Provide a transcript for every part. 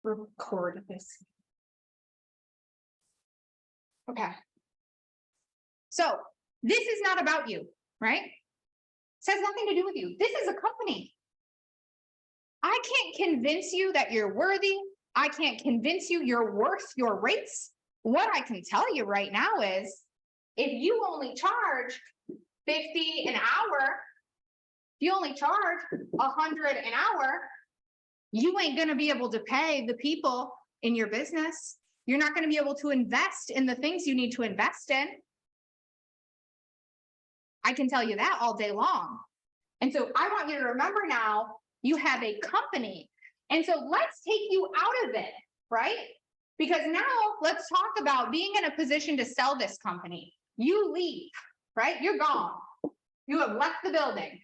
record this. Okay. So this is not about you, right? This has nothing to do with you. This is a company. I can't convince you that you're worthy. I can't convince you you're worth your rates. What I can tell you right now is if you only charge 50 an hour, if you only charge 100 an hour, you ain't going to be able to pay the people in your business. You're not going to be able to invest in the things you need to invest in. I can tell you that all day long. And so I want you to remember now, you have a company. And so let's take you out of it, right? Because now let's talk about being in a position to sell this company. You leave, right? You're gone. You have left the building.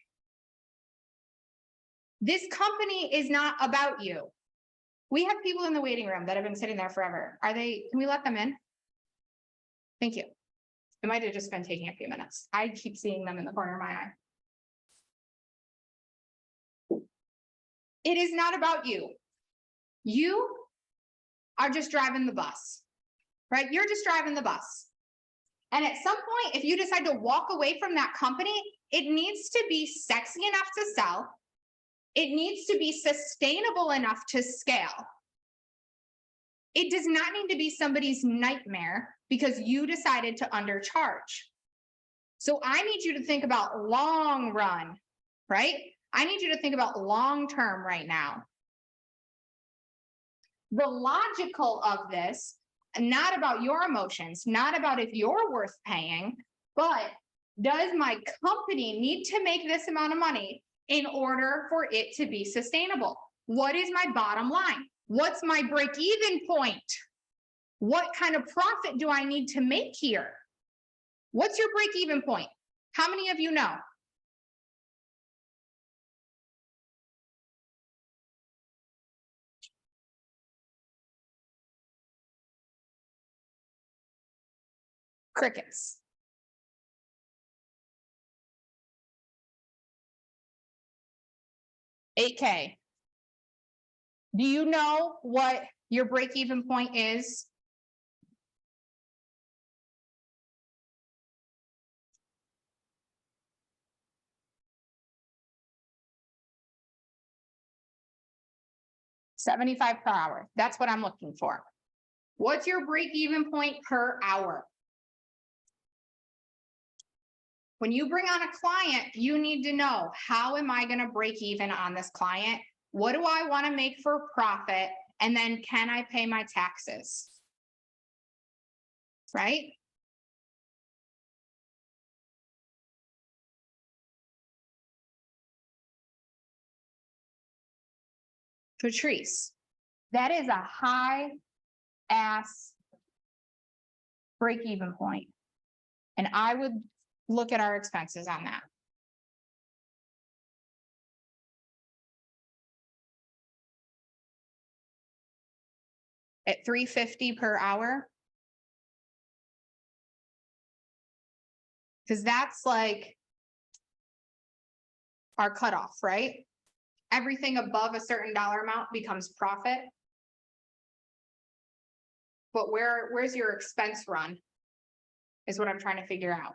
This company is not about you. We have people in the waiting room that have been sitting there forever. Can we let them in? Thank you. It might have just been taking a few minutes. I keep seeing them in the corner of my eye. It is not about you. You are just driving the bus, right? You're just driving the bus. And at some point, if you decide to walk away from that company, it needs to be sexy enough to sell. It needs to be sustainable enough to scale. It does not need to be somebody's nightmare because you decided to undercharge. So I need you to think about long run, right? I need you to think about long term right now. The logical of this, not about your emotions, not about if you're worth paying, but does my company need to make this amount of money in order for it to be sustainable? What is my bottom line? What's my break-even point? What kind of profit do I need to make here? What's your break-even point? How many of you know? Crickets. $8K. Do you know what your break-even point is? $75 per hour. That's what I'm looking for. What's your break-even point per hour? When you bring on a client, you need to know, how am I going to break even on this client? What do I want to make for profit? And then can I pay my taxes? Right? Patrice, that is a high ass break-even point. And I would look at our expenses on that. At $350 per hour. Because that's like our cutoff, right? Everything above a certain dollar amount becomes profit. But where's your expense run? Is what I'm trying to figure out.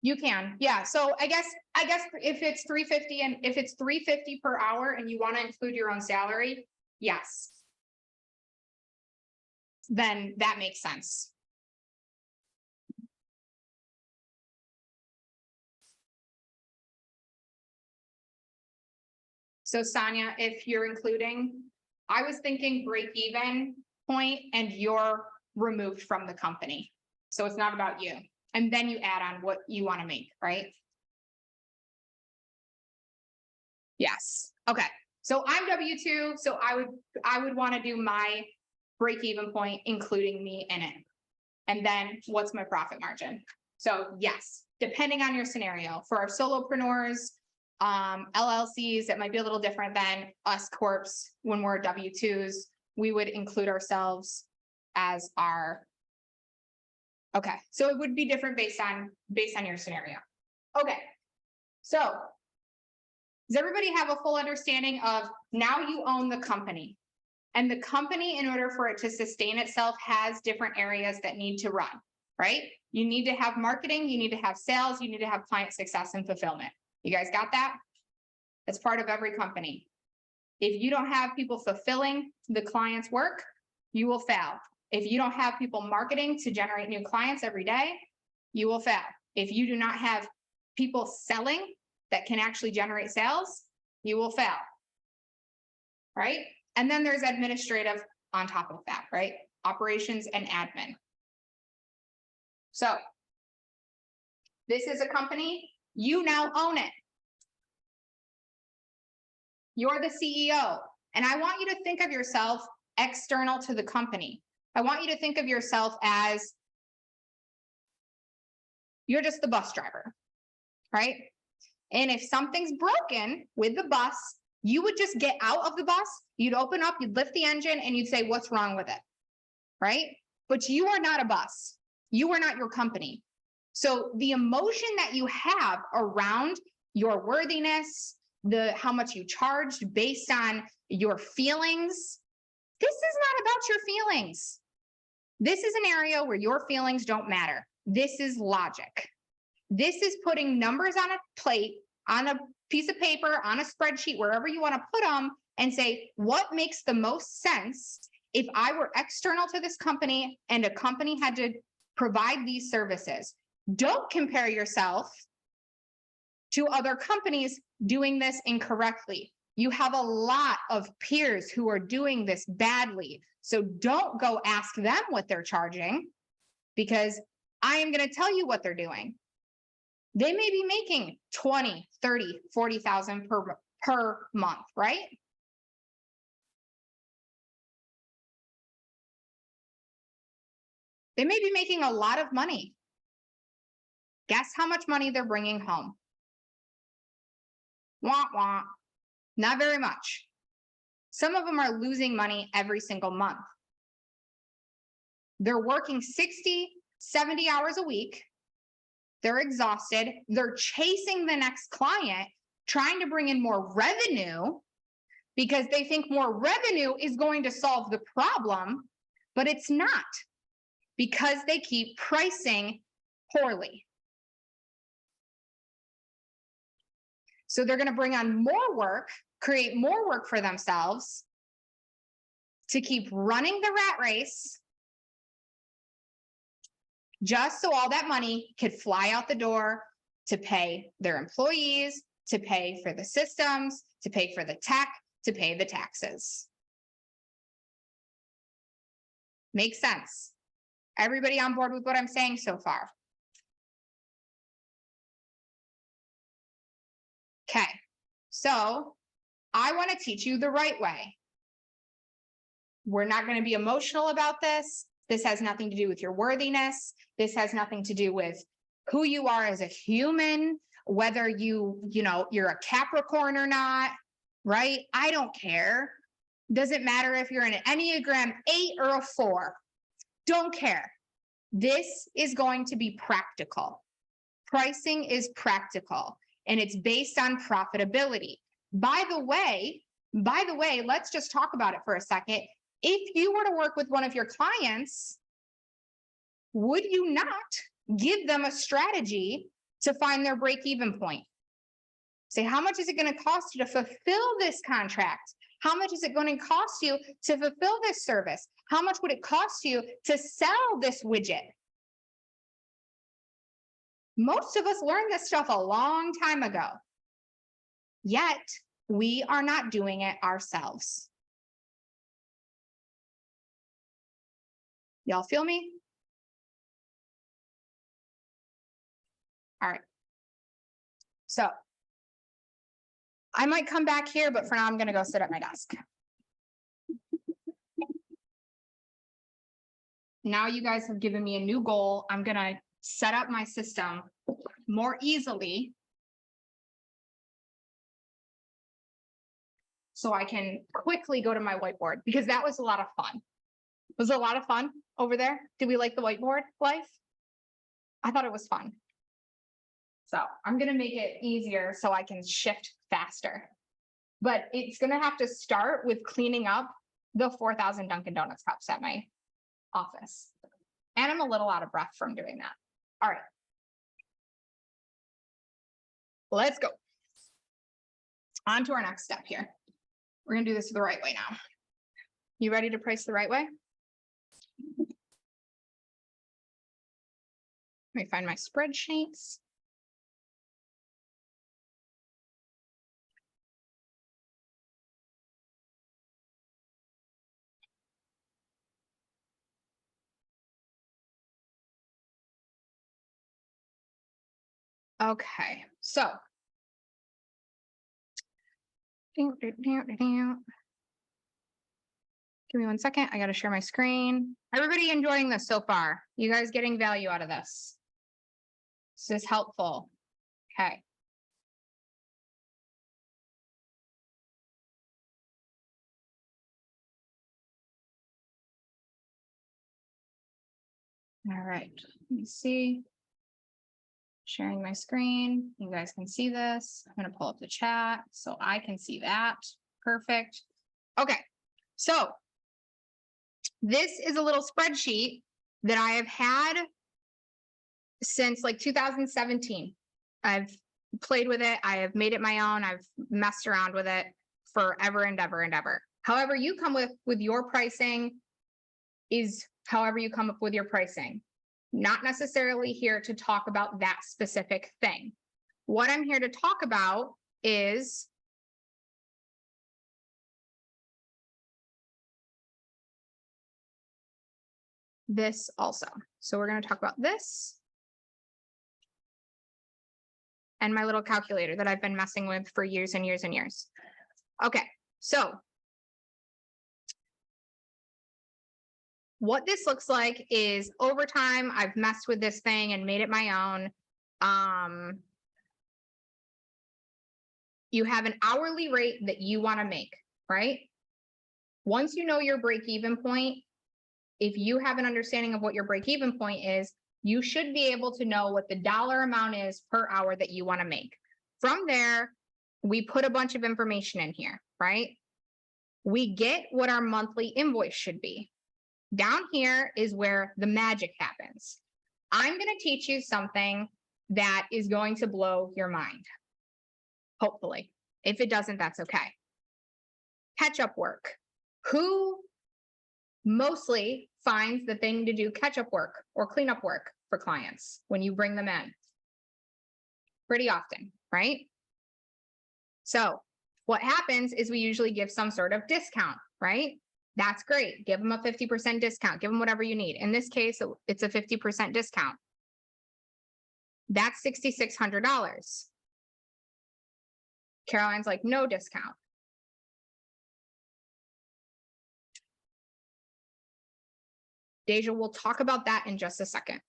You can, yeah. So I guess if it's 350 and if it's 350 per hour and you want to include your own salary, yes. Then that makes sense. So Sonia, if you're including, I was thinking break even point and you're removed from the company. So it's not about you. And then you add on what you want to make, right? Yes. Okay. So I'm W-2. So I would want to do my break-even point, including me in it. And then what's my profit margin? So yes, depending on your scenario, for our solopreneurs, LLCs, that might be a little different than us corps. When we're W-2s, we would include ourselves as our Okay, so it would be different based on your scenario. Okay, so does everybody have a full understanding of now you own the company? And the company, in order for it to sustain itself, has different areas that need to run, right? You need to have marketing, you need to have sales, you need to have client success and fulfillment. You guys got that? That's part of every company. If you don't have people fulfilling the client's work, you will fail. If you don't have people marketing to generate new clients every day, you will fail. If you do not have people selling that can actually generate sales, you will fail, right? And then there's administrative on top of that, right? Operations and admin. So this is a company, you now own it. You're the CEO. And I want you to think of yourself external to the company. I want you to think of yourself as you're just the bus driver, right? And if something's broken with the bus, you would just get out of the bus, you'd open up, you'd lift the engine, and you'd say, what's wrong with it, right? But you are not a bus. You are not your company. So the emotion that you have around your worthiness, how much you charged based on your feelings, this is not about your feelings. This is an area where your feelings don't matter. This is logic. This is putting numbers on a plate, on a piece of paper, on a spreadsheet, wherever you want to put them, and say, what makes the most sense if I were external to this company and a company had to provide these services? Don't compare yourself to other companies doing this incorrectly. You have a lot of peers who are doing this badly. So don't go ask them what they're charging, because I am going to tell you what they're doing. They may be making 20, 30, 40,000 per month, right? They may be making a lot of money. Guess how much money they're bringing home? Wah, wah. Not very much. Some of them are losing money every single month. They're working 60, 70 hours a week. They're exhausted. They're chasing the next client, trying to bring in more revenue because they think more revenue is going to solve the problem, but it's not, because they keep pricing poorly. So they're going to bring on more work, create more work for themselves to keep running the rat race, just so all that money could fly out the door to pay their employees, to pay for the systems, to pay for the tech, to pay the taxes. Makes sense? Everybody on board with what I'm saying so far? Okay, so I want to teach you the right way. We're not going to be emotional about this. This has nothing to do with your worthiness. This has nothing to do with who you are as a human, whether you're a Capricorn or not, right? I don't care. Doesn't matter if you're an Enneagram 8 or a 4. Don't care. This is going to be practical. Pricing is practical, and it's based on profitability. By the way, let's just talk about it for a second. If you were to work with one of your clients, would you not give them a strategy to find their break-even point? Say, how much is it going to cost you to fulfill this contract? How much is it going to cost you to fulfill this service? How much would it cost you to sell this widget? Most of us learned this stuff a long time ago, yet we are not doing it ourselves. Y'all feel me? All right. So I might come back here, but for now I'm going to go sit at my desk. Now you guys have given me a new goal. I'm going to set up my system more easily so I can quickly go to my whiteboard, because that was a lot of fun. Was it a lot of fun over there? Did we like the whiteboard life? I thought it was fun. So I'm going to make it easier so I can shift faster. But it's going to have to start with cleaning up the 4,000 Dunkin' Donuts cups at my office. And I'm a little out of breath from doing that. All right. Let's go. On to our next step here. We're going to do this the right way now. You ready to price the right way? Let me find my spreadsheets. Okay, so. Give me 1 second. I got to share my screen. Everybody enjoying this so far? You guys getting value out of this? This is helpful. Okay. All right. Let me see. Sharing my screen. You guys can see this. I'm going to pull up the chat so I can see that. Perfect. Okay. So this is a little spreadsheet that I have had since like 2017. I've played with it. I have made it my own. I've messed around with it forever and ever and ever. However you come with your pricing is however you come up with your pricing. Not necessarily here to talk about that specific thing. What I'm here to talk about is this also. So we're going to talk about this and my little calculator that I've been messing with for years and years and years. Okay, so what this looks like is over time, I've messed with this thing and made it my own. You have an hourly rate that you want to make, right? Once you know your break-even point, if you have an understanding of what your break-even point is, you should be able to know what the dollar amount is per hour that you want to make. From there, we put a bunch of information in here, right? We get what our monthly invoice should be. Down here is where the magic happens. I'm going to teach you something that is going to blow your mind. Hopefully. If it doesn't, that's okay. Catch-up work. Who mostly finds the thing to do catch-up work or cleanup work for clients when you bring them in? Pretty often, right? So what happens is we usually give some sort of discount, right? That's great. Give them a 50% discount. Give them whatever you need. In this case, it's a 50% discount. That's $6,600. Caroline's like, no discount. Deja, we'll talk about that in just a second.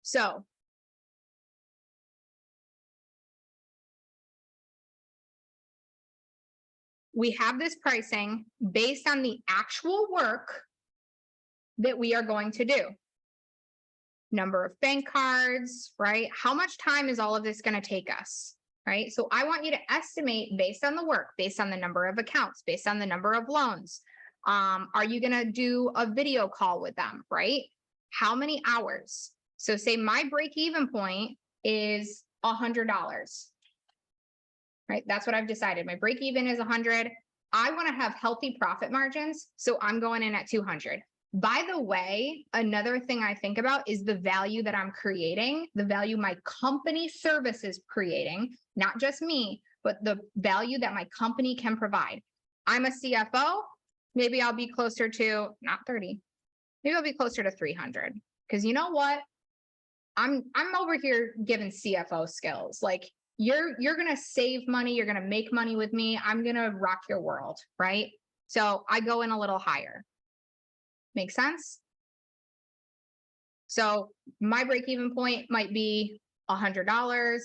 So we have this pricing based on the actual work that we are going to do. Number of bank cards, right? How much time is all of this going to take us, right? So I want you to estimate based on the work, based on the number of accounts, based on the number of loans. Are you going to do a video call with them, right? How many hours? So say my break-even point is $100, right? That's what I've decided. My break-even is 100. I want to have healthy profit margins, so I'm going in at 200. By the way, another thing I think about is the value that I'm creating, the value my company service is creating, not just me, but the value that my company can provide. I'm a CFO, maybe I'll be closer to, not 30, maybe I'll be closer to 300. Because you know what? I'm over here giving CFO skills. Like you're gonna save money, you're gonna make money with me. I'm gonna rock your world, right? So I go in a little higher. Make sense? So my break-even point might be $100,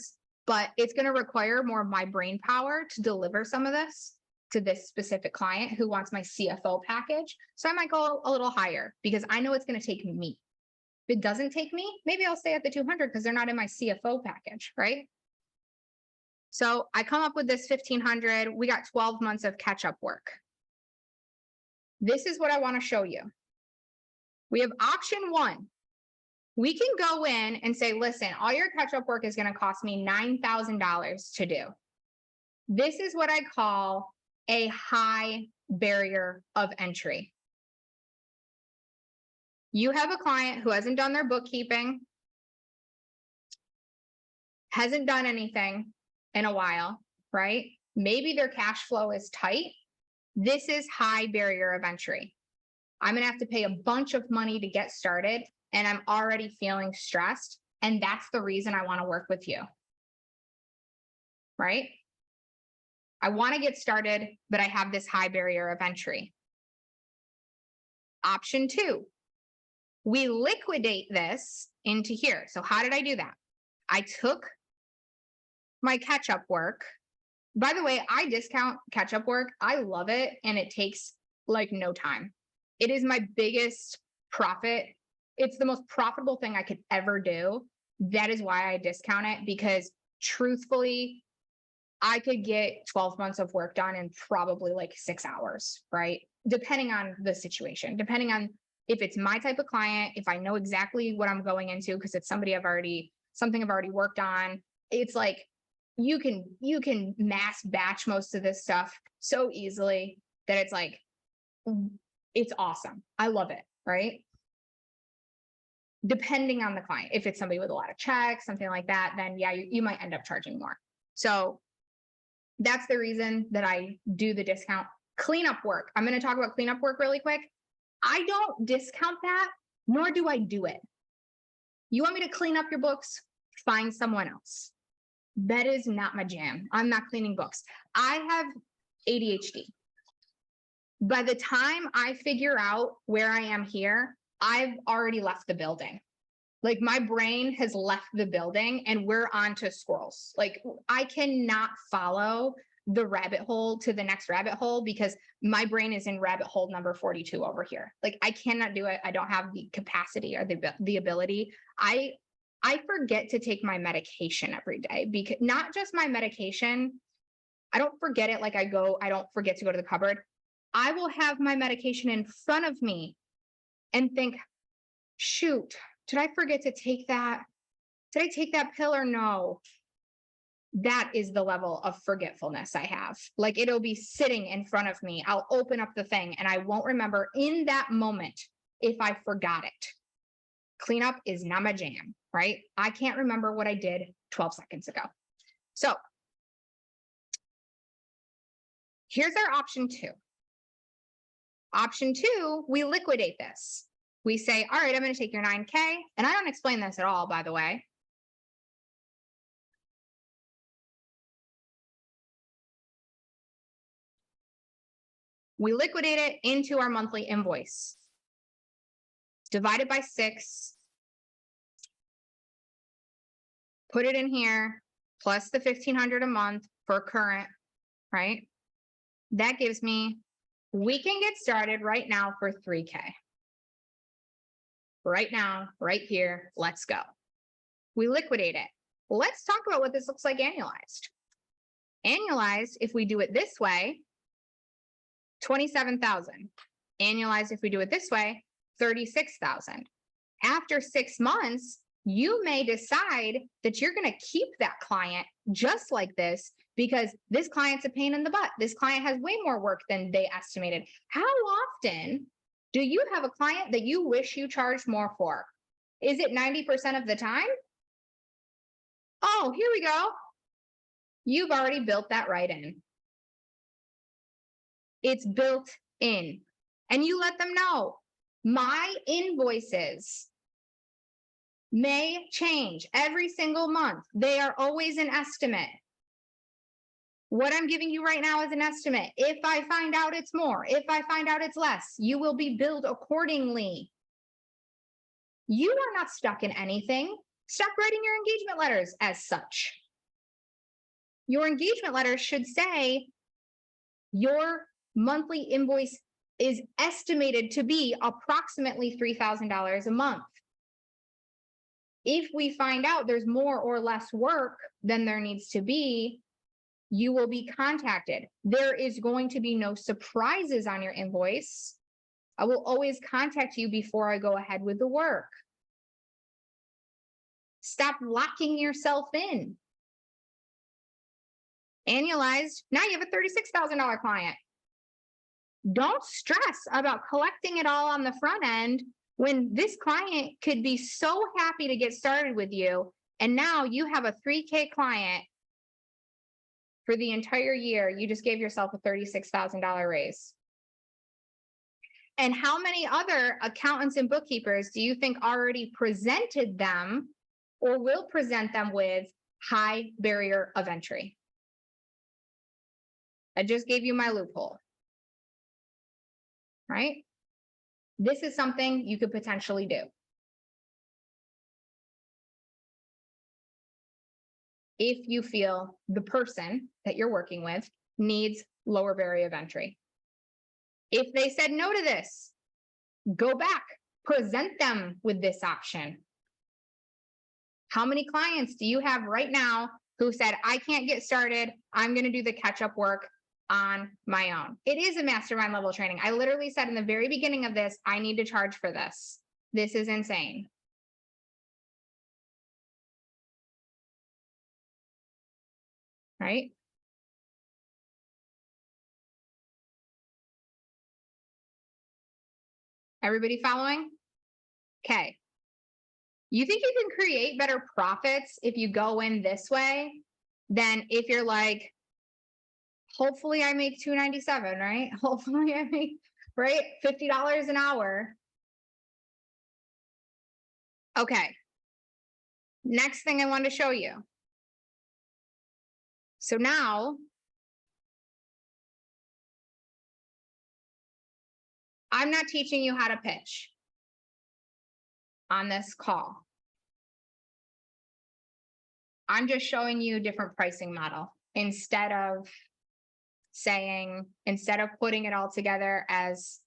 but it's going to require more of my brain power to deliver some of this to this specific client who wants my CFO package. So I might go a little higher because I know it's going to take me. If it doesn't take me, maybe I'll stay at the 200 because they're not in my CFO package, right? So I come up with this 1,500. We got 12 months of catch-up work. This is what I want to show you. We have option one. We can go in and say, listen, all your catch-up work is going to cost me $9,000 to do. This is what I call a high barrier of entry. You have a client who hasn't done their bookkeeping, hasn't done anything in a while, right? Maybe their cash flow is tight. This is high barrier of entry. I'm going to have to pay a bunch of money to get started, and I'm already feeling stressed. And that's the reason I want to work with you, right? I want to get started, but I have this high barrier of entry. Option two, we liquidate this into here. So how did I do that? I took my catch-up work. By the way, I discount catch-up work. I love it, and it takes like no time. It is my biggest profit. It's the most profitable thing I could ever do. That is why I discount it, because truthfully, I could get 12 months of work done in probably like 6 hours, right? Depending on the situation, depending on if it's my type of client, if I know exactly what I'm going into, because it's something I've already worked on. It's like you can mass batch most of this stuff so easily that it's like, it's awesome. I love it, right? Depending on the client, if it's somebody with a lot of checks, something like that, then yeah, you might end up charging more. So that's the reason that I do the discount. Cleanup work. I'm going to talk about cleanup work really quick. I don't discount that, nor do I do it. You want me to clean up your books? Find someone else. That is not my jam. I'm not cleaning books. I have ADHD. By the time I figure out where I am here, I've already left the building. Like my brain has left the building and we're on to squirrels. Like I cannot follow the rabbit hole to the next rabbit hole because my brain is in rabbit hole number 42 over here. Like I cannot do it. I don't have the capacity or the ability. I forget to take my medication every day, because not just my medication. I don't forget it. Like I don't forget to go to the cupboard. I will have my medication in front of me and think, shoot, did I forget to take that? Did I take that pill or no? That is the level of forgetfulness I have. Like it'll be sitting in front of me. I'll open up the thing and I won't remember in that moment if I forgot it. Cleanup is not my jam, right? I can't remember what I did 12 seconds ago. So here's our option two. Option two, we liquidate this. We say, all right, I'm going to take your 9K. And I don't explain this at all, by the way. We liquidate it into our monthly invoice. Divide it by 6. Put it in here, plus the $1,500 a month for current, right? That gives me, we can get started right now for 3K. Right now, right here, let's go. We liquidate it. Let's talk about what this looks like annualized. Annualized, if we do it this way, 27,000. Annualized, if we do it this way, 36,000. After 6 months, you may decide that you're going to keep that client just like this because this client's a pain in the butt. This client has way more work than they estimated. How often do you have a client that you wish you charged more for? Is it 90% of the time? Oh, here we go. You've already built that right in. It's built in. And you let them know, my invoices may change every single month. They are always an estimate. What I'm giving you right now is an estimate. If I find out it's more, if I find out it's less, you will be billed accordingly. You are not stuck in anything. Stop writing your engagement letters as such. Your engagement letters should say your monthly invoice is estimated to be approximately $3,000 a month. If we find out there's more or less work than there needs to be, you will be contacted. There is going to be no surprises on your invoice. I will always contact you before I go ahead with the work. Stop locking yourself in. Annualized, now you have a $36,000 client. Don't stress about collecting it all on the front end when this client could be so happy to get started with you. And now you have a 3K client for the entire year. You just gave yourself a $36,000 raise. And how many other accountants and bookkeepers do you think already presented them or will present them with high barrier of entry? I just gave you my loophole, right? This is something you could potentially do. If you feel the person that you're working with needs lower barrier of entry. If they said no to this, go back, present them with this option. How many clients do you have right now who said, I can't get started, I'm going to do the catch-up work on my own? It is a mastermind level training. I literally said in the very beginning of this, I need to charge for this. This is insane. Right? Everybody following? Okay. You think you can create better profits if you go in this way than if you're like, hopefully I make $297, right? Hopefully I make, right? $50 an hour. Okay. Next thing I want to show you. So now I'm not teaching you how to pitch on this call. I'm just showing you a different pricing model instead of putting it all together as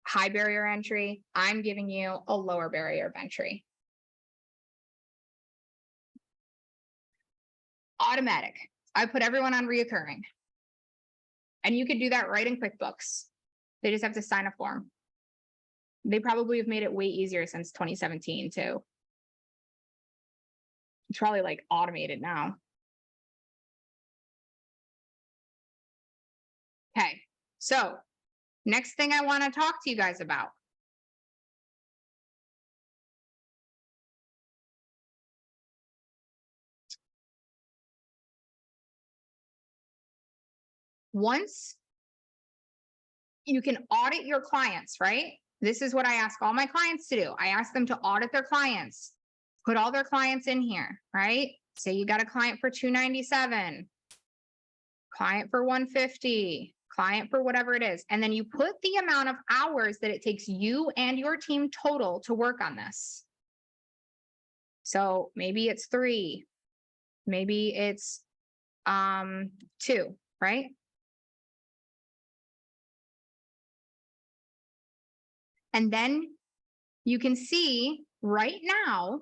high barrier entry, I'm giving you a lower barrier of entry. Automatic. I put everyone on reoccurring. And you could do that right in QuickBooks. They just have to sign a form. They probably have made it way easier since 2017 too. It's probably like automated now. Okay, so next thing I want to talk to you guys about. Once you can audit your clients, right? This is what I ask all my clients to do. I ask them to audit their clients, put all their clients in here, right? Say you got a client for $297, client for $150, client for whatever it is. And then you put the amount of hours that it takes you and your team total to work on this. So maybe it's 3, maybe it's 2, right? And then you can see right now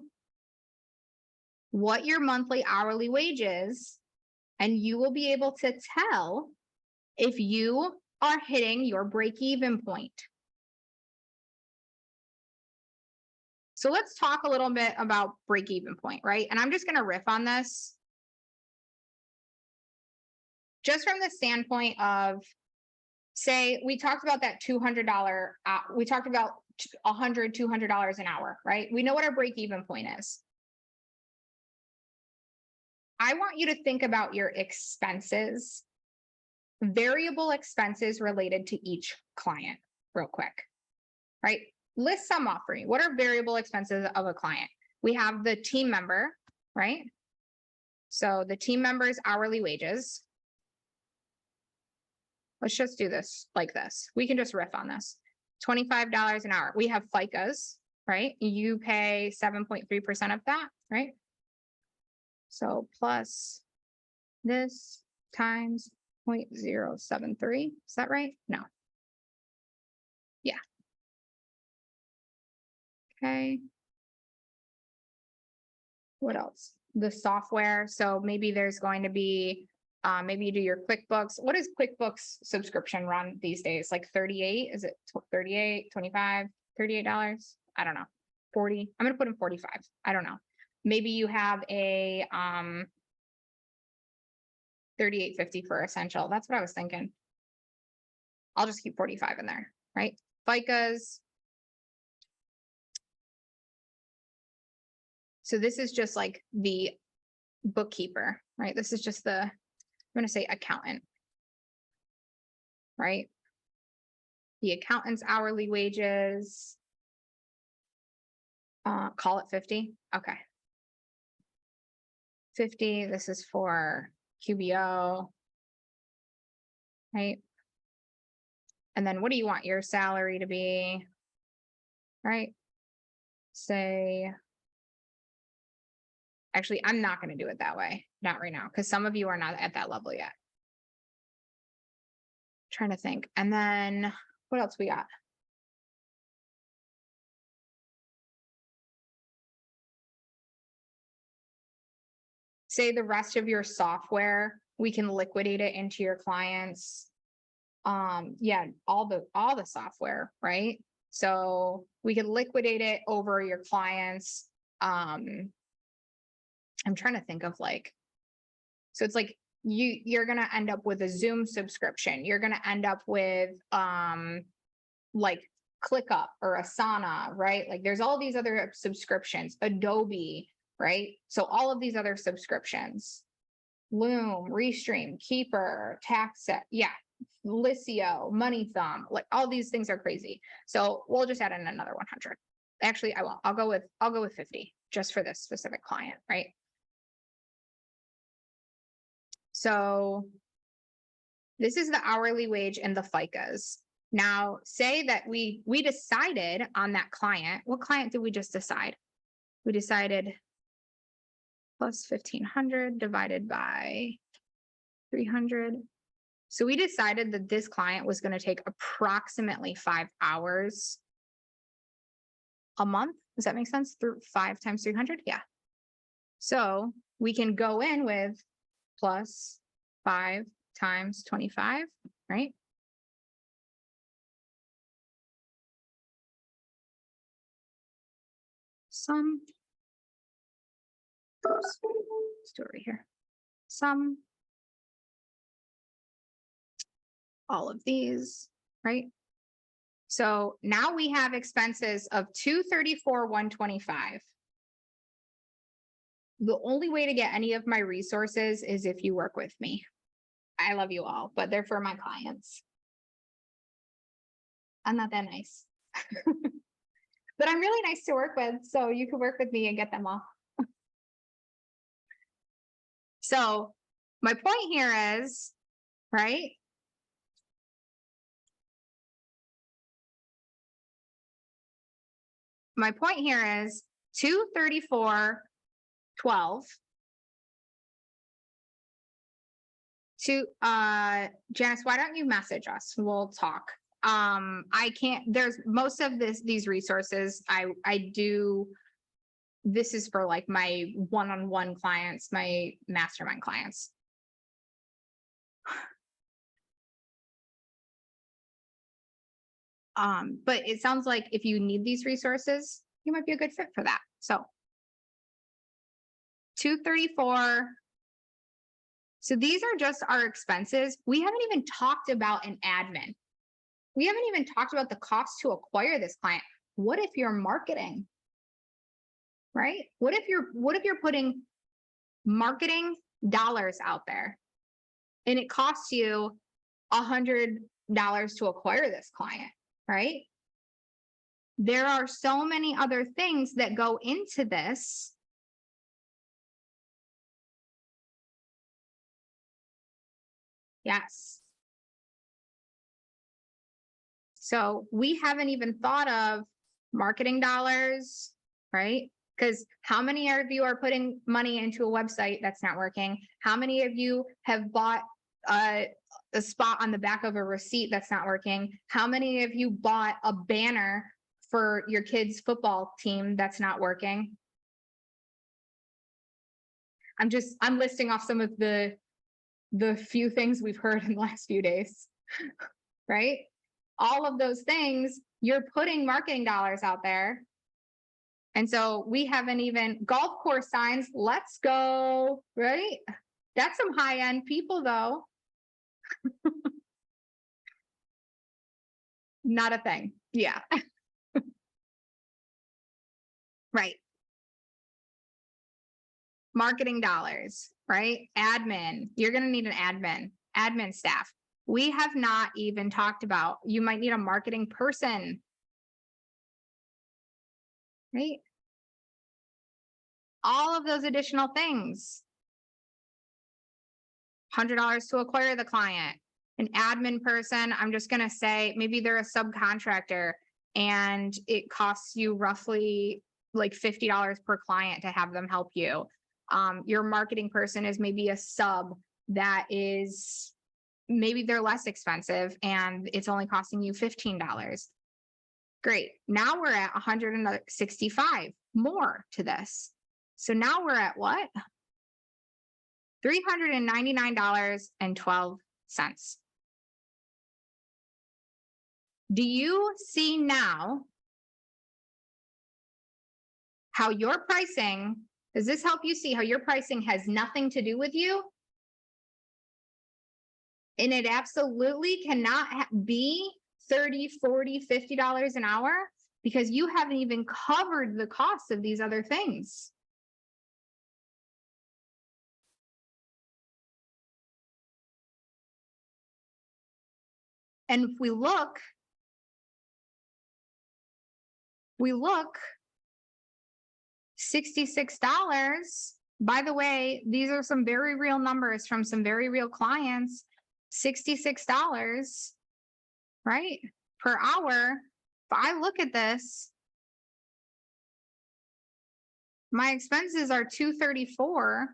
what your monthly hourly wage is, and you will be able to tell if you are hitting your break-even point. So let's talk a little bit about break-even point, right? And I'm just going to riff on this just from the standpoint of, say, we talked about that $200, we talked about $100, $200 an hour, right? We know what our break-even point is. I want you to think about your expenses, variable expenses related to each client real quick, right? List some off for me. What are variable expenses of a client? We have the team member, right? So the team member's hourly wages. Let's just do this like this. We can just riff on this. $25 an hour. We have FICAs, right? You pay 7.3% of that, right? So plus this times 0.073. Is that right? No. Yeah. Okay. What else? The software. So maybe there's going to be, maybe you do your QuickBooks. What does QuickBooks subscription run these days? Like 38? Is it 38, 25, $38? I don't know. 40. I'm going to put in 45. I don't know. Maybe you have a 38.50 for essential. That's what I was thinking. I'll just keep 45 in there, right? FICAs. So this is just like the bookkeeper, right? This is just the, I'm going to say accountant, right? The accountant's hourly wages. Call it 50. Okay. 50. This is for QBO, right? And then what do you want your salary to be, right? Say, actually, I'm not going to do it that way. Not right now, because some of you are not at that level yet. Trying to think. And then what else we got? Say the rest of your software, we can liquidate it into your clients. Yeah, all the software, right? So we could liquidate it over your clients. I'm trying to think of like, so it's like you're gonna end up with a Zoom subscription. You're gonna end up with like ClickUp or Asana, right? Like there's all these other subscriptions, Adobe, right? So all of these other subscriptions, Loom, Restream, Keeper, TaxSet, yeah, Liscio, MoneyThumb, like all these things are crazy. So we'll just add in another 100. Actually, I won't. I'll go with 50 just for this specific client, right? So this is the hourly wage and the FICAs. Now, say that we decided on that client. What client did we just decide? We decided plus 1,500 divided by 300. So we decided that this client was going to take approximately 5 hours a month. Does that make sense? Through 5 times 300? Yeah. So we can go in with plus 5 times 25, right? Sum. Oops. Let's do it right here. Sum. All of these, right? So now we have expenses of 234,125. The only way to get any of my resources is if you work with me. I love you all, but they're for my clients. I'm not that nice. But I'm really nice to work with, so you can work with me and get them all. So my point here is, right? My point here is 234,12 to Janice, why don't you message us? We'll talk. I can't, there's most of these resources I do. This is for like my one-on-one clients, my mastermind clients. But it sounds like if you need these resources, you might be a good fit for that. So 234. So these are just our expenses. We haven't even talked about an admin. We haven't even talked about the cost to acquire this client. What if you're marketing? Right? What if you're putting marketing dollars out there and it costs you $100 to acquire this client, right? There are so many other things that go into this. Yes. So we haven't even thought of marketing dollars, right? Because how many of you are putting money into a website that's not working? How many of you have bought a spot on the back of a receipt that's not working? How many of you bought a banner for your kids' football team that's not working? I'm listing off some of the few things we've heard in the last few days, right? All of those things, you're putting marketing dollars out there. And so we haven't even golf course signs. Let's go, right? That's some high end people though. Not a thing. Yeah. Right. Marketing dollars, right? Admin. You're going to need an admin staff. We have not even talked about, you might need a marketing person, right? All of those additional things. $100 to acquire the client, an admin person. I'm just going to say maybe they're a subcontractor and it costs you roughly like $50 per client to have them help you. Your marketing person is maybe a sub that is, maybe they're less expensive and it's only costing you $15. Great. Now we're at 165 more to this. So now we're at what? $399.12. Do you see now how your pricing, does this help you see how your pricing has nothing to do with you? And it absolutely cannot be $30, $40, $50 an hour because you haven't even covered the cost of these other things. And if we look, $66. By the way, these are some very real numbers from some very real clients. $66, right? Per hour. If I look at this, my expenses are $234.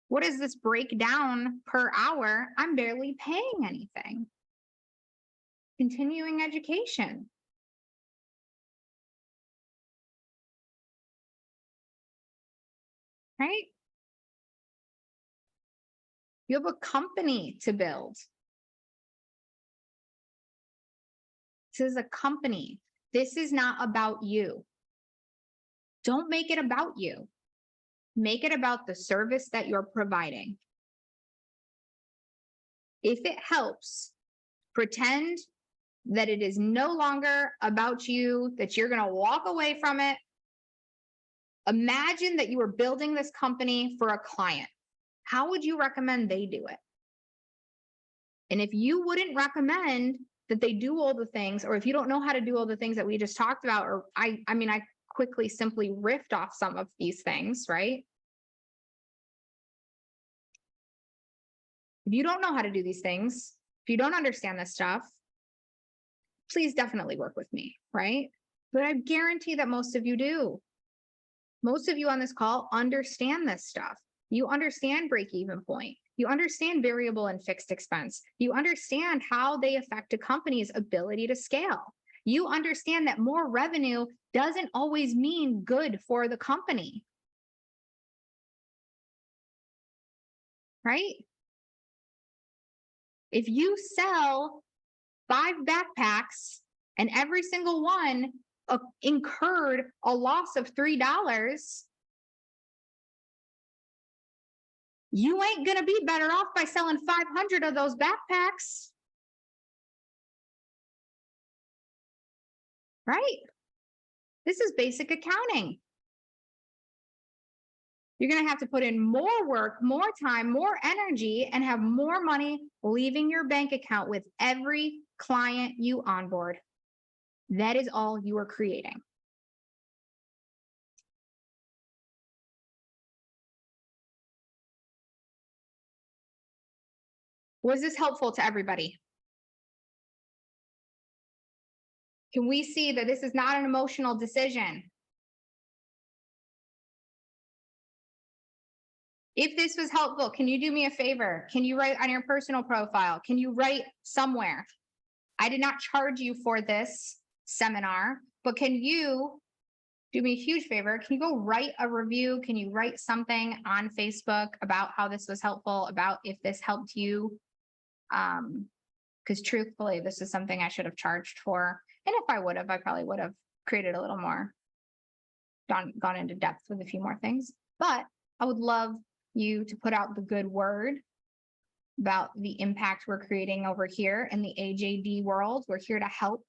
What does this break down per hour? I'm barely paying anything. Continuing education. Right? You have a company to build. This is a company. This is not about you. Don't make it about you. Make it about the service that you're providing. If it helps, pretend that it is no longer about you, that you're going to walk away from it. Imagine that you were building this company for a client. How would you recommend they do it? And if you wouldn't recommend that they do all the things, or if you don't know how to do all the things that we just talked about, or I quickly simply riffed off some of these things, right? If you don't know how to do these things, if you don't understand this stuff, please definitely work with me, right? But I guarantee that most of you do. Most of you on this call understand this stuff. You understand break-even point. You understand variable and fixed expense. You understand how they affect a company's ability to scale. You understand that more revenue doesn't always mean good for the company. Right? If you sell 5 backpacks and every single one incurred a loss of $3, you ain't going to be better off by selling 500 of those backpacks. Right? This is basic accounting. You're going to have to put in more work, more time, more energy, and have more money leaving your bank account with every client you onboard. That is all you are creating. Was this helpful to everybody? Can we see that this is not an emotional decision? If this was helpful, can you do me a favor? Can you write on your personal profile? Can you write somewhere? I did not charge you for this seminar, but can you do me a huge favor. Can you go write a review? Can you write something on Facebook about how this was helpful, about if this helped you? Because truthfully, this is something I should have charged for. And if I would have, I probably would have created a little more, gone into depth with a few more things. But I would love you to put out the good word about the impact we're creating over here in the AJD world. We're here to help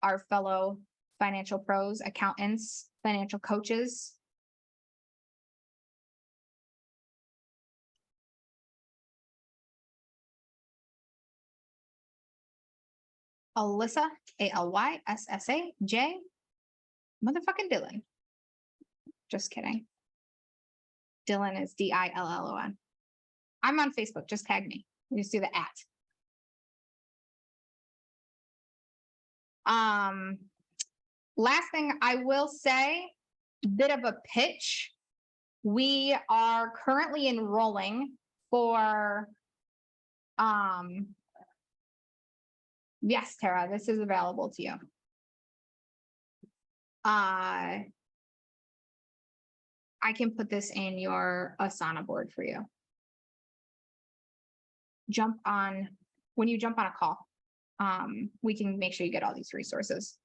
our fellow financial pros, accountants, financial coaches. Alyssa, ALYSSA, motherfucking Dylan. Just kidding. Dylan is DILLON. I'm on Facebook. Just tag me. You just do the @ Last thing I will say, bit of a pitch. We are currently enrolling for, yes, Tara, this is available to you. I can put this in your Asana board for you. When you jump on a call, we can make sure you get all these resources.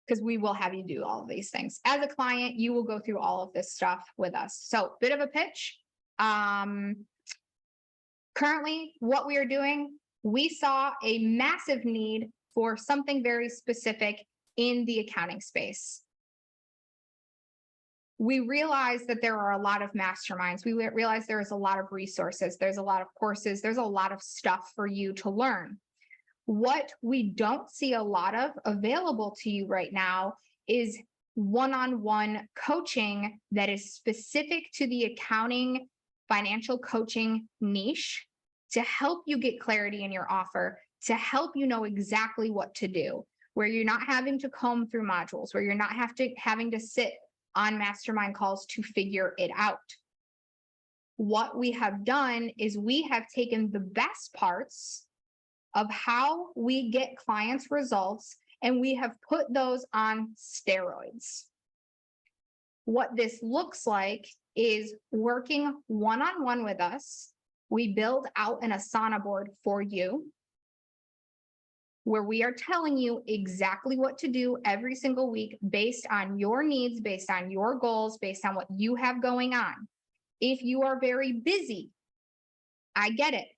Because we will have you do all of these things. As a client, you will go through all of this stuff with us. So, bit of a pitch. Currently, what we are doing, we saw a massive need for something very specific in the accounting space. We realize that there are a lot of masterminds. We realize there is a lot of resources. There's a lot of courses. There's a lot of stuff for you to learn. What we don't see a lot of available to you right now is one-on-one coaching that is specific to the accounting financial coaching niche to help you get clarity in your offer, to help you know exactly what to do, where you're not having to comb through modules, where you're not having to sit on mastermind calls to figure it out. What we have done is we have taken the best parts of how we get clients results, and we have put those on steroids. What this looks like is working one-on-one with us. We build out an Asana board for you, where we are telling you exactly what to do every single week based on your needs, based on your goals, based on what you have going on. If you are very busy, I get it.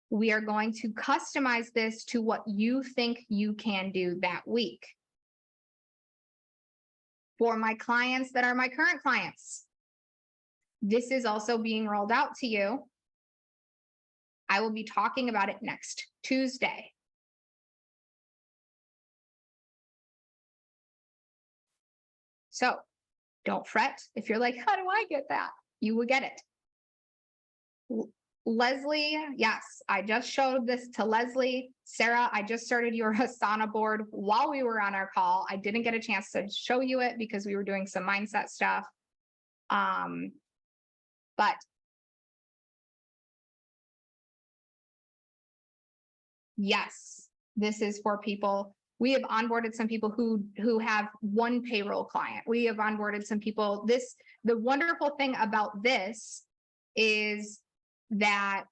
We are going to customize this to what you think you can do that week. For my clients that are my current clients, this is also being rolled out to you. I will be talking about it next Tuesday. So don't fret if you're like, how do I get that? You will get it. Leslie, yes, I just showed this to Leslie. Sarah, I just started your Asana board while we were on our call. I didn't get a chance to show you it because we were doing some mindset stuff. But yes, this is for people. We have onboarded some people who have one payroll client. We have onboarded some people. The wonderful thing about this is that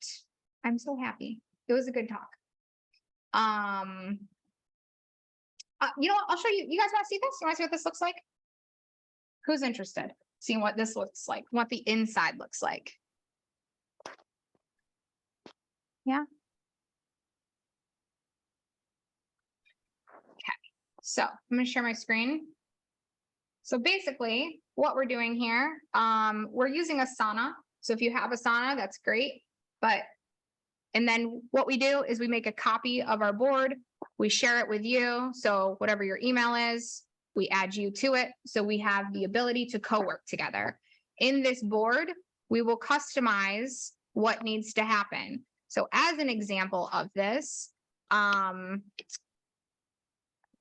I'm so happy. It was a good talk. You know what? I'll show you. You guys want to see this? You want to see what this looks like? Who's interested? Seeing what this looks like, what the inside looks like. Yeah. Okay. So I'm going to share my screen. So basically what we're doing here, we're using Asana. So if you have Asana, that's great. And then what we do is we make a copy of our board. We share it with you. So whatever your email is, we add you to it. So we have the ability to co-work together. In this board, we will customize what needs to happen. So as an example of this, who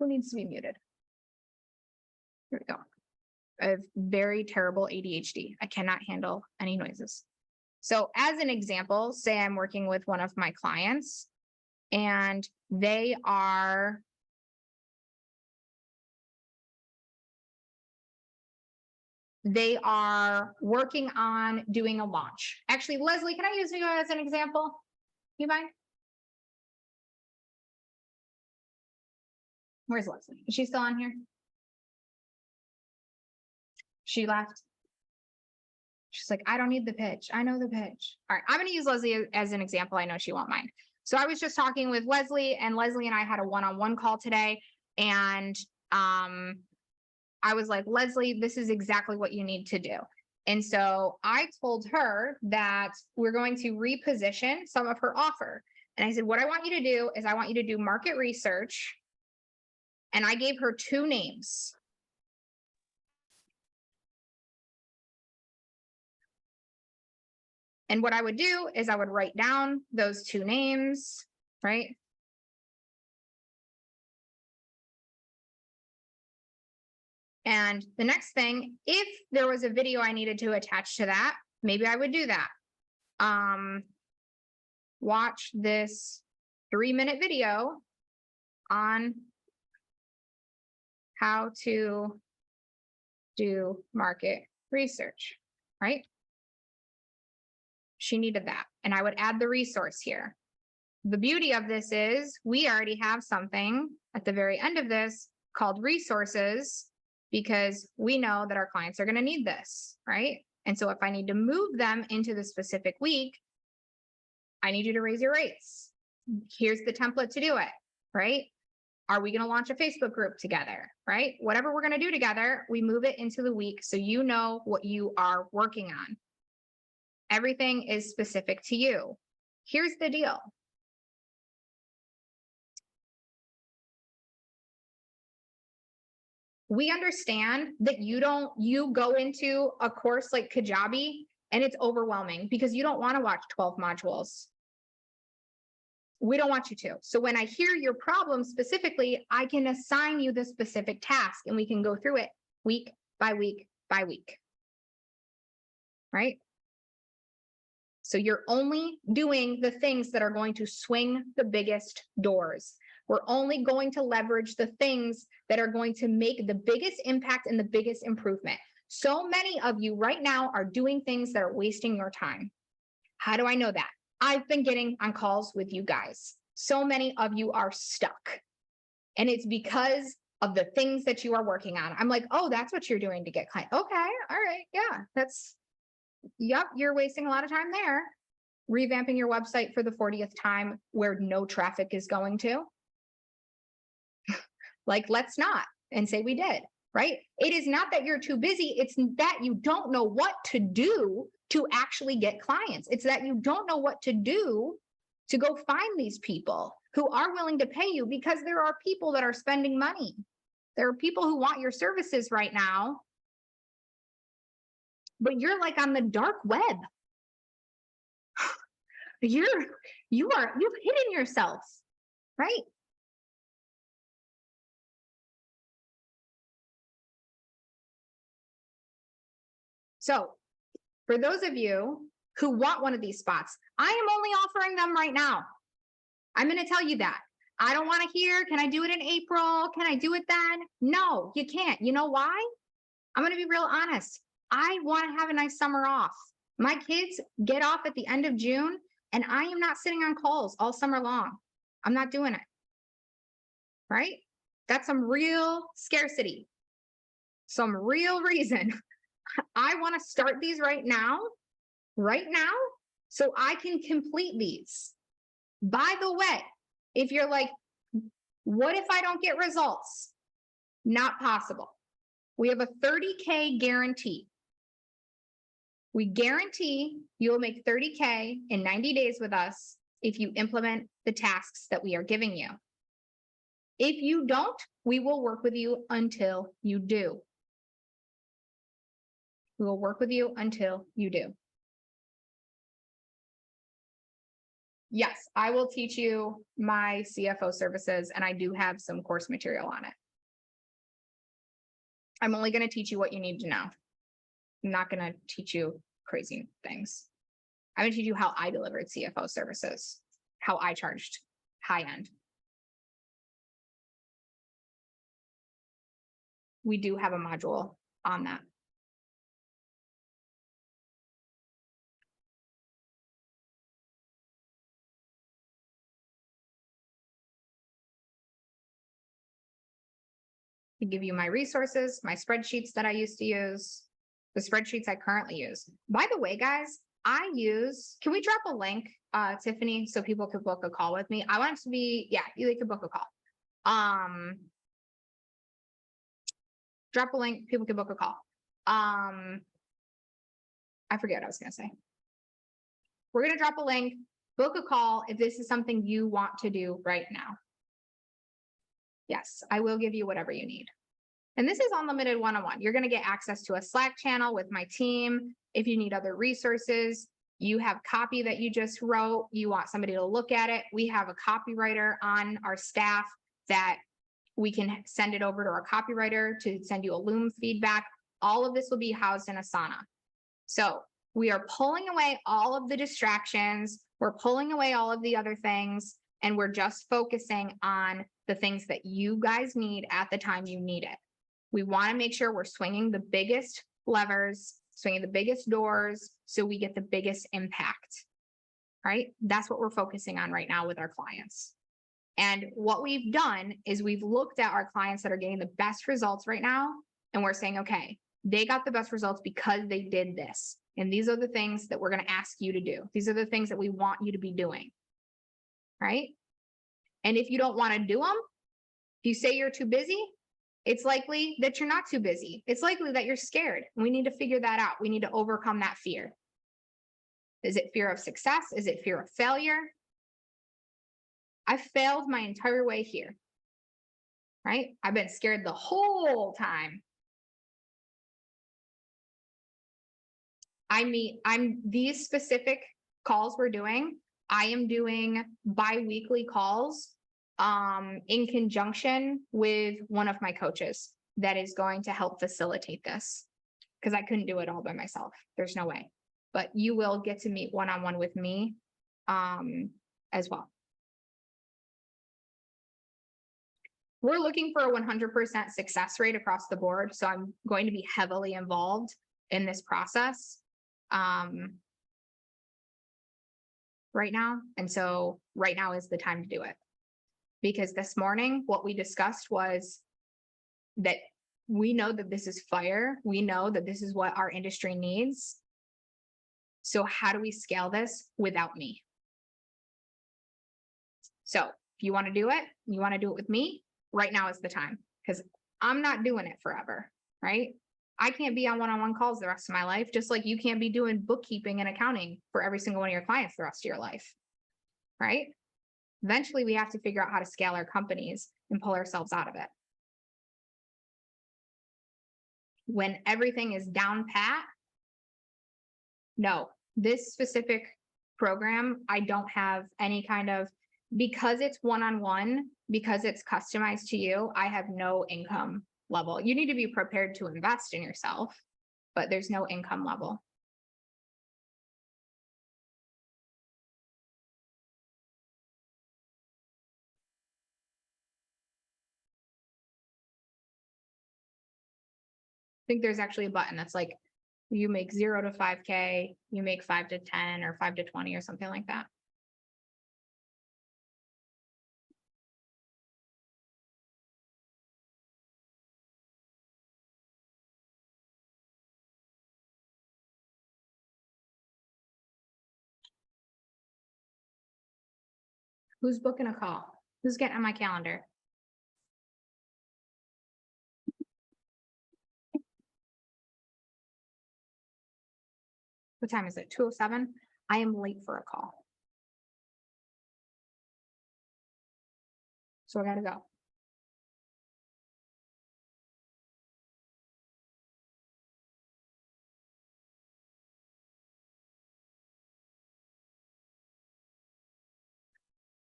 needs to be muted? Here we go. I have very terrible ADHD. I cannot handle any noises. So as an example, say I'm working with one of my clients and they are they are working on doing a launch. Actually, Leslie, can I use you as an example? You mind? Where's Leslie? Is she still on here? She left. She's like, I don't need the pitch. I know the pitch. All right, I'm going to use Leslie as an example. I know she won't mind. So I was just talking with Leslie, and Leslie and I had a one-on-one call today. And I was like, Leslie, this is exactly what you need to do. And so I told her that we're going to reposition some of her offer. And I said, what I want you to do is I want you to do market research. And I gave her 2 names. And what I would do is I would write down those 2 names, right? And the next thing, if there was a video I needed to attach to that, maybe I would do that. Watch this 3-minute video on how to do market research, right? She needed that. And I would add the resource here. The beauty of this is we already have something at the very end of this called resources, because we know that our clients are going to need this, right? And so if I need to move them into the specific week, I need you to raise your rates. Here's the template to do it, right? Are we going to launch a Facebook group together, right? Whatever we're going to do together, we move it into the week so you know what you are working on. Everything is specific to you. Here's the deal. We understand that you go into a course like Kajabi and it's overwhelming because you don't want to watch 12 modules. We don't want you to. So when I hear your problem specifically, I can assign you the specific task and we can go through it week by week by week. Right? So you're only doing the things that are going to swing the biggest doors. We're only going to leverage the things that are going to make the biggest impact and the biggest improvement. So many of you right now are doing things that are wasting your time. How do I know that? I've been getting on calls with you guys. So many of you are stuck. And it's because of the things that you are working on. I'm like, oh, that's what you're doing to get clients. Okay, all right, yeah, yep, you're wasting a lot of time there. Revamping your website for the 40th time where no traffic is going to. Like, let's not, and say we did, right? It is not that you're too busy. It's that you don't know what to do to actually get clients. It's that you don't know what to do to go find these people who are willing to pay you, because there are people that are spending money. There are people who want your services right now, but you're like on the dark web. You've hidden yourself, right? So for those of you who want one of these spots, I am only offering them right now. I'm going to tell you that. I don't want to hear, can I do it in April? Can I do it then? No, you can't. You know why? I'm going to be real honest. I want to have a nice summer off. My kids get off at the end of June, and I am not sitting on calls all summer long. I'm not doing it. Right? That's some real scarcity. Some real reason I want to start these right now, so I can complete these. By the way, if you're like, what if I don't get results? Not possible. We have a 30K guarantee. We guarantee you will make 30K in 90 days with us if you implement the tasks that we are giving you. If you don't, we will work with you until you do. We will work with you until you do. Yes, I will teach you my CFO services, and I do have some course material on it. I'm only going to teach you what you need to know. I'm not going to teach you crazy things. I'm going to teach you how I delivered CFO services, how I charged high end. We do have a module on that. I give you my resources, my spreadsheets that I used to use, the spreadsheets I currently use. By the way, guys, can we drop a link, Tiffany, so people could book a call with me? I want it to be, yeah, they could book a call. Drop a link, people can book a call. I forget what I was gonna say. We're gonna drop a link, book a call if this is something you want to do right now. Yes, I will give you whatever you need. And this is unlimited one-on-one. You're going to get access to a Slack channel with my team. If you need other resources, you have copy that you just wrote, you want somebody to look at it. We have a copywriter on our staff that we can send it over to our copywriter to send you a Loom feedback. All of this will be housed in Asana. So we are pulling away all of the distractions. We're pulling away all of the other things, and we're just focusing on the things that you guys need at the time you need it. We want to make sure we're swinging the biggest levers, swinging the biggest doors, so we get the biggest impact, right? That's what we're focusing on right now with our clients. And what we've done is we've looked at our clients that are getting the best results right now, and we're saying, okay, they got the best results because they did this. And these are the things that we're going to ask you to do. These are the things that we want you to be doing, right? And if you don't want to do them, if you say you're too busy, it's likely that you're not too busy. It's likely that you're scared. We need to figure that out. We need to overcome that fear. Is it fear of success? Is it fear of failure? I failed my entire way here, right? I've been scared the whole time. These specific calls we're doing, I am doing bi-weekly calls in conjunction with one of my coaches that is going to help facilitate this, because I couldn't do it all by myself. There's no way. But you will get to meet one-on-one with me as well. We're looking for a 100% success rate across the board. So I'm going to be heavily involved in this process right now. And so right now is the time to do it. Because this morning, what we discussed was that we know that this is fire. We know that this is what our industry needs. So how do we scale this without me? So if you want to do it, you want to do it with me, right now is the time, because I'm not doing it forever, right? I can't be on one-on-one calls the rest of my life, just like you can't be doing bookkeeping and accounting for every single one of your clients the rest of your life, right? Eventually, we have to figure out how to scale our companies and pull ourselves out of it. When everything is down pat, no, this specific program, I don't have any kind of, because it's one-on-one, because it's customized to you, I have no income level. You need to be prepared to invest in yourself, but there's no income level. I think there's actually a button that's like, you make 0 to 5K, you make 5 to 10 or 5 to 20 or something like that. Who's booking a call? Who's getting on my calendar? What time is it? 2:07? I am late for a call. So I gotta go.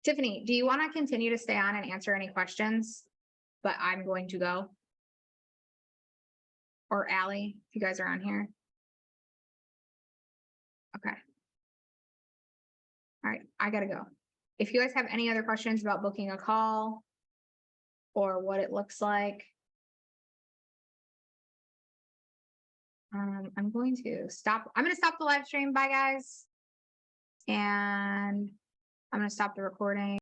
Tiffany, do you want to continue to stay on and answer any questions? But I'm going to go. Or Allie, if you guys are on here. Okay. All right, I gotta go. If you guys have any other questions about booking a call or what it looks like, I'm going to stop. I'm gonna stop the live stream. Bye, guys. And I'm gonna stop the recording.